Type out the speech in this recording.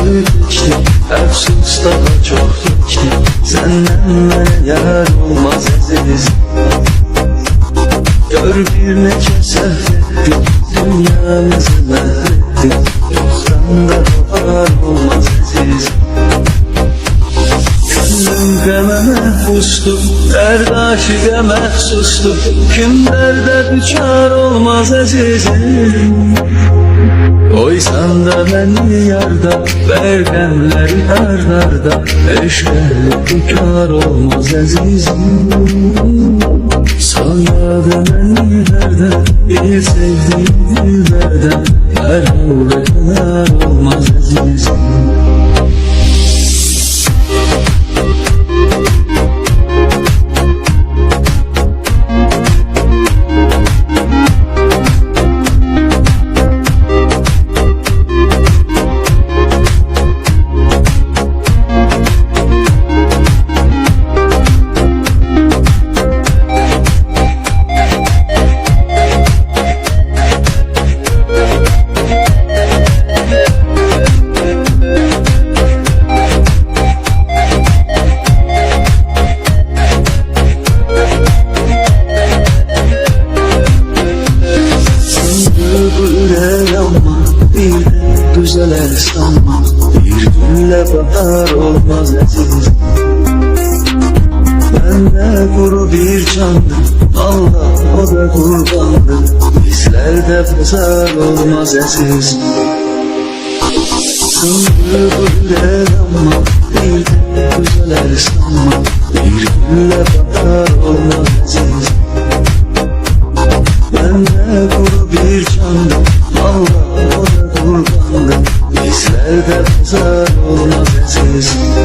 geçti, əfsus daha çox keçdi. Səndən mənə yar olmaz əziz. Gör bir neçə səhv etdim, dünyamızı məhv etdim. Yoxdan da var olmaz əziz. Gönlüm qəmə məhbusdur, dərd aşiqə məxsusdur. Kim dərdə düçar olmaz əzizim. Qoysan da məni yarda, ver qəmləri ard-arda. Eşq əhli bekar olmaz əzizim. Sonra da məni hərdən, bir sevdiğim dilbərdən. Hər halda kənar olmaz əzizim. Bir de düzeler sanma, bir günle bahar olmaz əziz. Ben de kuru bir candım, Allah o da kurbandım. Bizlerde pazar olmaz əziz. Sındı bu yürek ama, bir de düzeler sanma, bir günle bahar olmaz əziz. Ben de kuru bir candım, Allah o da kurbandım. Bizlerde pazar olmaz əziz.